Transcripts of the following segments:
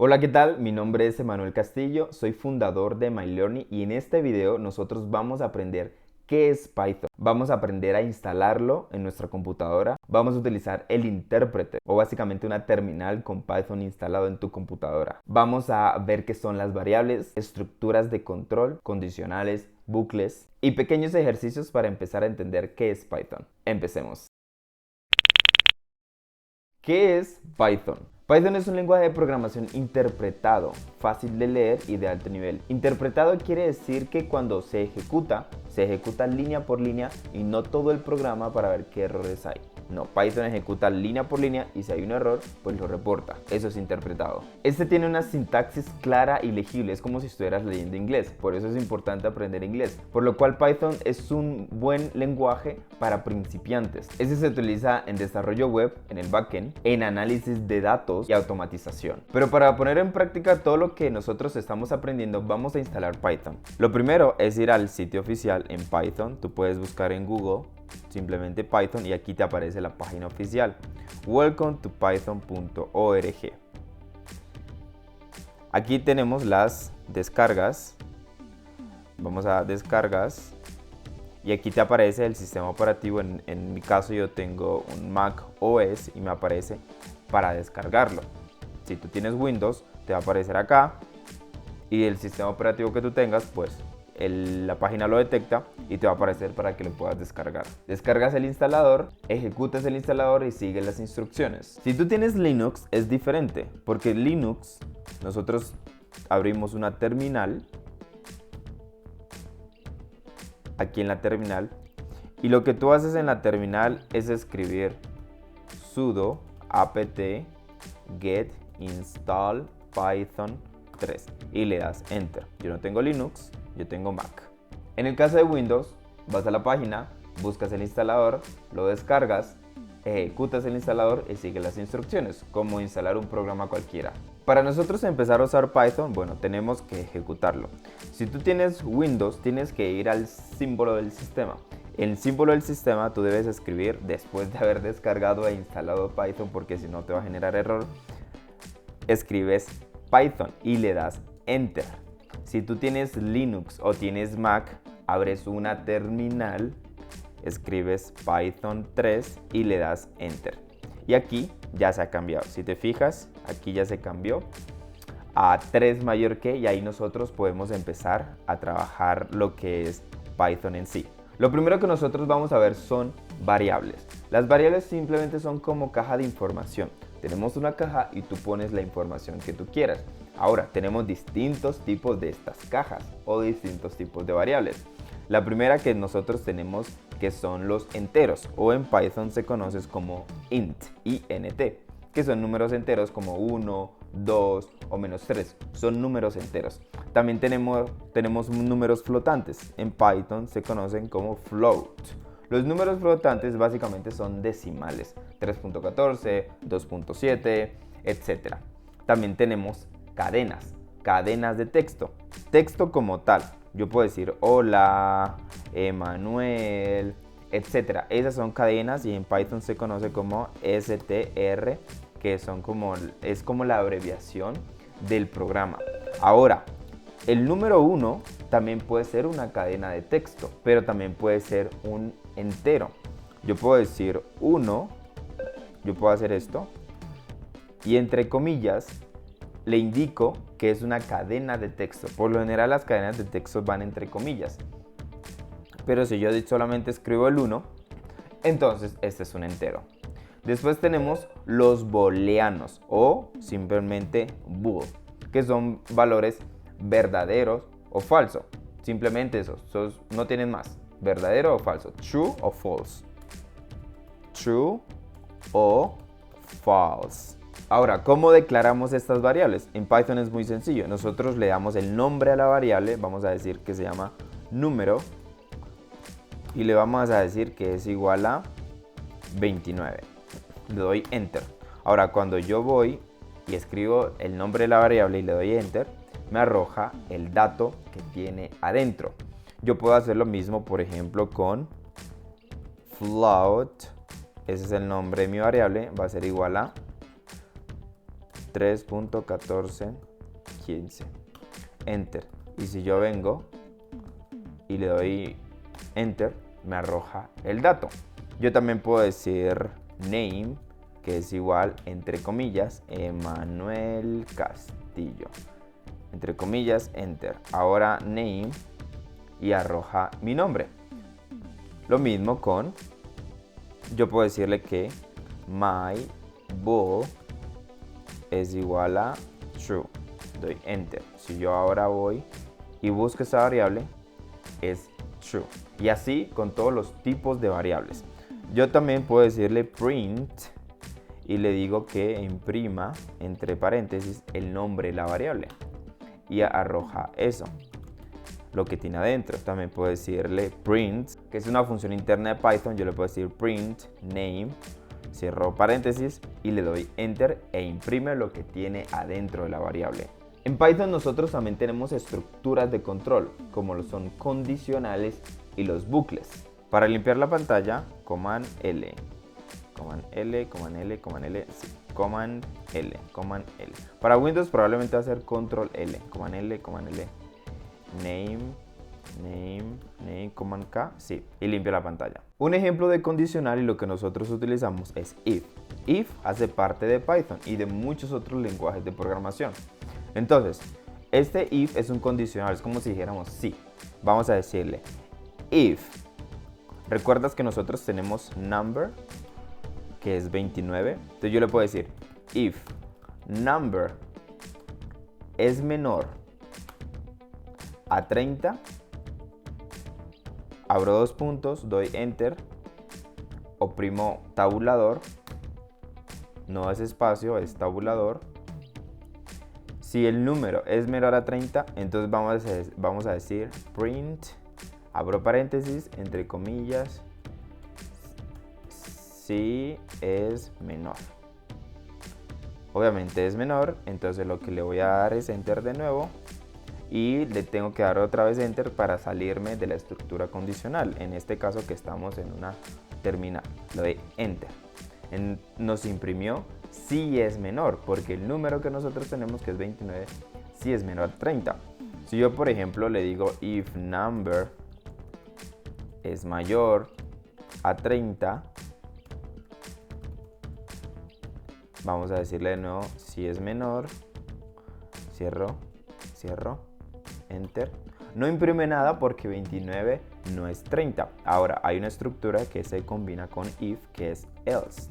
Hola, ¿qué tal? Mi nombre es Emanuel Castillo, soy fundador de MyLearning y en este video nosotros vamos a aprender qué es Python. Vamos a aprender a instalarlo en nuestra computadora. Vamos a utilizar el intérprete o básicamente una terminal con Python instalado en tu computadora. Vamos a ver qué son las variables, estructuras de control, condicionales, bucles y pequeños ejercicios para empezar a entender qué es Python. Empecemos. ¿Qué es Python? Python es un lenguaje de programación interpretado, fácil de leer y de alto nivel. Interpretado quiere decir que cuando se ejecuta línea por línea y no todo el programa para ver qué errores hay. No, Python ejecuta línea por línea y si hay un error, pues lo reporta. Eso es interpretado. Este tiene una sintaxis clara y legible, es como si estuvieras leyendo inglés. Por eso es importante aprender inglés. Por lo cual Python es un buen lenguaje para principiantes. Este se utiliza en desarrollo web, en el backend, en análisis de datos y automatización. Pero para poner en práctica todo lo que nosotros estamos aprendiendo, vamos a instalar Python. Lo primero es ir al sitio oficial en Python. Tú puedes buscar en Google simplemente Python y aquí te aparece la página oficial. Welcome to python.org. Aquí tenemos las descargas. Vamos a descargas y aquí te aparece el sistema operativo. En mi caso yo tengo un Mac OS y me aparece para descargarlo. Si tú tienes Windows te va a aparecer acá y el sistema operativo que tú tengas, pues la página lo detecta y te va a aparecer para que lo puedas descargar. Descargas el instalador, ejecutas el instalador y sigues las instrucciones. Si tú tienes Linux es diferente, porque Linux nosotros abrimos una terminal aquí en la terminal y lo que tú haces en la terminal es escribir sudo apt get install python 3 y le das enter. Yo no tengo Linux, yo tengo Mac. En el caso de Windows, vas a la página, buscas el instalador, lo descargas, ejecutas el instalador y sigues las instrucciones, como instalar un programa cualquiera. Para nosotros empezar a usar Python, bueno, tenemos que ejecutarlo. Si tú tienes Windows, tienes que ir al símbolo del sistema. El símbolo del sistema tú debes escribir después de haber descargado e instalado Python, porque si no te va a generar error. Escribes Python y le das enter. Si tú tienes Linux o tienes Mac, abres una terminal, escribes Python 3 y le das enter. Y aquí ya se ha cambiado. Si te fijas, aquí ya se cambió a 3 mayor que y ahí nosotros podemos empezar a trabajar lo que es Python en sí. Lo primero que nosotros vamos a ver son variables. Las variables simplemente son como caja de información. Tenemos una caja y tú pones la información que tú quieras. Ahora, tenemos distintos tipos de estas cajas o distintos tipos de variables. La primera que nosotros tenemos que son los enteros o en Python se conoce como int, que son números enteros como 1, 2 o -3. Son números enteros. También tenemos números flotantes. En Python se conocen como float. Los números flotantes básicamente son decimales, 3.14, 2.7, etc. También tenemos cadenas de texto como tal. Yo puedo decir hola, Emanuel, etc. Esas son cadenas y en Python se conoce como str, que es como la abreviación del programa. Ahora, el número 1 también puede ser una cadena de texto, pero también puede ser un entero. Yo puedo decir 1, yo puedo hacer esto y entre comillas le indico que es una cadena de texto. Por lo general las cadenas de texto van entre comillas. Pero si yo solamente escribo el 1, entonces este es un entero. Después tenemos los booleanos o simplemente bool, que son valores verdaderos o falso. Simplemente esos no tienen más. Verdadero o falso. True o false. True o false. Ahora, ¿cómo declaramos estas variables? En Python es muy sencillo. Nosotros le damos el nombre a la variable. Vamos a decir que se llama número. Y le vamos a decir que es igual a 29. Le doy enter. Ahora, cuando yo voy y escribo el nombre de la variable y le doy enter, me arroja el dato que tiene adentro. Yo puedo hacer lo mismo, por ejemplo, con float. Ese es el nombre de mi variable. Va a ser igual a 3.1415. Enter. Y si yo vengo y le doy Enter, me arroja el dato. Yo también puedo decir name, que es igual, entre comillas, Emanuel Castillo. Entre comillas, Enter. Ahora name y arroja mi nombre. Lo mismo con, yo puedo decirle que my book es igual a true. Doy Enter. Si yo ahora voy y busco esa variable, es true. Y así con todos los tipos de variables. Yo también puedo decirle print y le digo que imprima entre paréntesis el nombre de la variable y arroja eso, lo que tiene adentro. También puedo decirle print, que es una función interna de Python. Yo le puedo decir print name, cierro paréntesis y le doy Enter e imprime lo que tiene adentro de la variable. En Python nosotros también tenemos estructuras de control, como lo son condicionales y los bucles. Para limpiar la pantalla, Command L, Command L, Command L, Command L, sí, Command L, Command L. Para Windows probablemente va a ser Control L, Command L, Command L, Name, Command K, sí, y limpia la pantalla. Un ejemplo de condicional y lo que nosotros utilizamos es if. If hace parte de Python y de muchos otros lenguajes de programación. Entonces, este if es un condicional, es como si dijéramos sí. Vamos a decirle if. ¿Recuerdas que nosotros tenemos number, que es 29? Entonces yo le puedo decir if number es menor a 30, abro dos puntos, doy Enter, oprimo tabulador, no es espacio, es tabulador. Si el número es menor a 30, entonces vamos a decir print, abro paréntesis, entre comillas, si es menor. Obviamente es menor, entonces lo que le voy a dar es Enter de nuevo y le tengo que dar otra vez Enter para salirme de la estructura condicional. En este caso que estamos en una terminal, le doy Enter. Nos imprimió si es menor, porque el número que nosotros tenemos, que es 29, si es menor a 30. Si yo, por ejemplo, le digo if number es mayor a 30, vamos a decirle de nuevo si es menor, cierro, Enter. No imprime nada porque 29 no es 30. Ahora hay una estructura que se combina con if, que es else.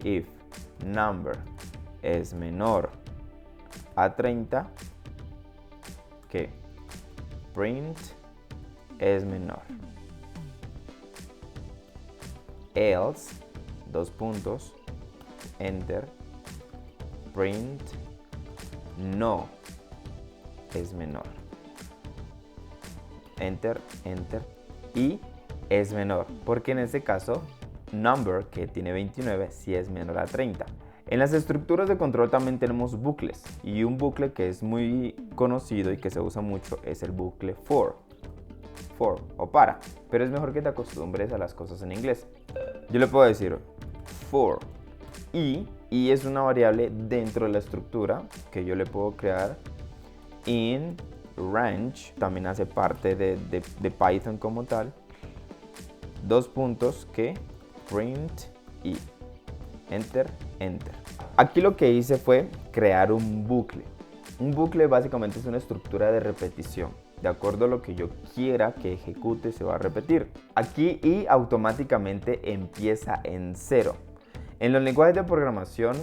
If number es menor a 30, que print es menor. Else, dos puntos, Enter, print no es menor. Enter, Enter y es menor, porque en este caso number, que tiene 29, sí es menor a 30. En las estructuras de control también tenemos bucles, y un bucle que es muy conocido y que se usa mucho es el bucle for o para, pero es mejor que te acostumbres a las cosas en inglés. Yo le puedo decir for y es una variable dentro de la estructura que yo le puedo crear in range, también hace parte de Python como tal. Dos puntos, que print y Enter, Enter. Aquí lo que hice fue crear un bucle. Un bucle básicamente es una estructura de repetición. De acuerdo a lo que yo quiera que ejecute, se va a repetir. Aquí y automáticamente empieza en 0. En los lenguajes de programación,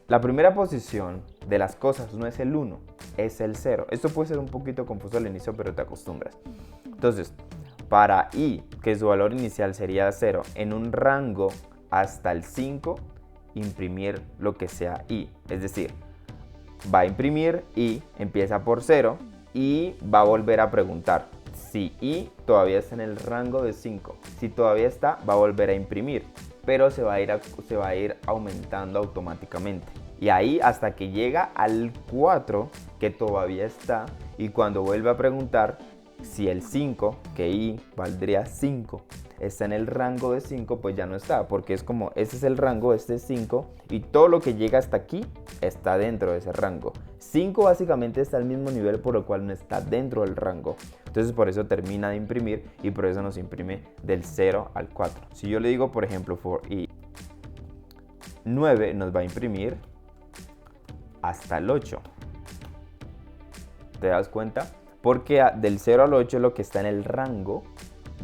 la primera posición de las cosas no es el 1, es el 0. Esto puede ser un poquito confuso al inicio, pero te acostumbras. Entonces, para i, que su valor inicial sería 0, en un rango hasta el 5, imprimir lo que sea i. Es decir, va a imprimir i, empieza por 0 y va a volver a preguntar si i todavía está en el rango de 5. Si todavía está, va a volver a imprimir, pero se va a ir aumentando automáticamente. Y ahí hasta que llega al 4, que todavía está, y cuando vuelve a preguntar si el 5, que i valdría 5, está en el rango de 5, pues ya no está, porque es como, este es el rango, este es 5, y todo lo que llega hasta aquí está dentro de ese rango. 5 básicamente está al mismo nivel, por lo cual no está dentro del rango. Entonces por eso termina de imprimir y por eso nos imprime del 0 al 4. Si yo le digo, por ejemplo, for i 9, nos va a imprimir hasta el 8. ¿Te das cuenta? Porque del 0 al 8 es lo que está en el rango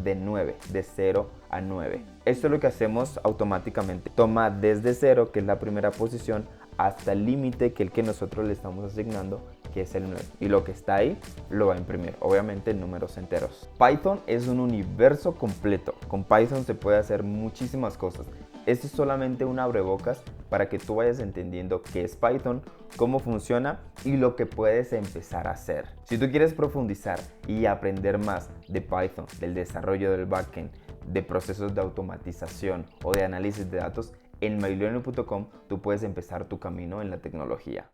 de 9, de 0 a 9. Esto es lo que hacemos automáticamente. Toma desde 0, que es la primera posición, hasta el límite, que es el que nosotros le estamos asignando, que es el 9. Y lo que está ahí lo va a imprimir, obviamente en números enteros. Python es un universo completo. Con Python se puede hacer muchísimas cosas. Esto es solamente un abrebocas para que tú vayas entendiendo qué es Python, cómo funciona y lo que puedes empezar a hacer. Si tú quieres profundizar y aprender más de Python, del desarrollo del backend, de procesos de automatización o de análisis de datos, en mylearning.com tú puedes empezar tu camino en la tecnología.